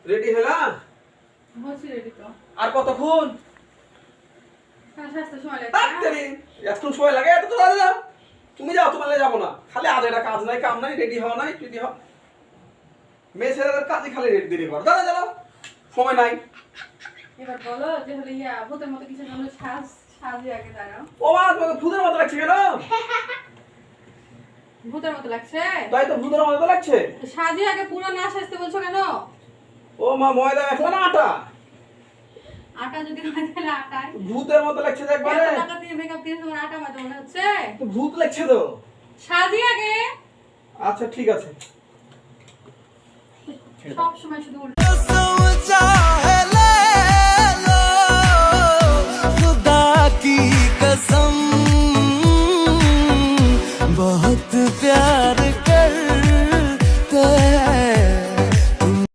Ready হলা? হচ্ছে ready তো। আর কতক্ষণ? সাজতে সময় লাগে। তাড়াতাড়ি এতক্ষণ সময় লাগে? এত তো দাদা যাও, তুমি যাও, তোমার যাবো না। খালি আজ এটা কাজ নাই, কাম নাই, রেডি হওয়া নাই, রেডি হও। মেয়ে ছেলেদের কাজে খালি দেরি করো। দাদা যাও, সময় নাই। এবার বলো যে হলো ইয়া ভূতের মতো কিছু জন্য সাজি আগে দাঁড়াও। ও মা, তোমাকে ভূতের মতো লাগছে কেন? ভূতের মতো লাগছে? তাই তো, ভূতের মতো লাগছে। সাজি আগে পুরো না সাজতে বলছো কেন? ও মা, ময়দা মেখলা না আটা? আটা যদি হয় তাহলে আটায়। ভূতের মতো লাগছে যে একবারে। এত টাকা দিয়ে মেকআপ দিয়ে তোমার আটা মতো মনে হচ্ছে? তো ভূত লাগছে তো। সাজি আগে। আচ্ছা ঠিক আছে। সব সময় শুধু উল্টো।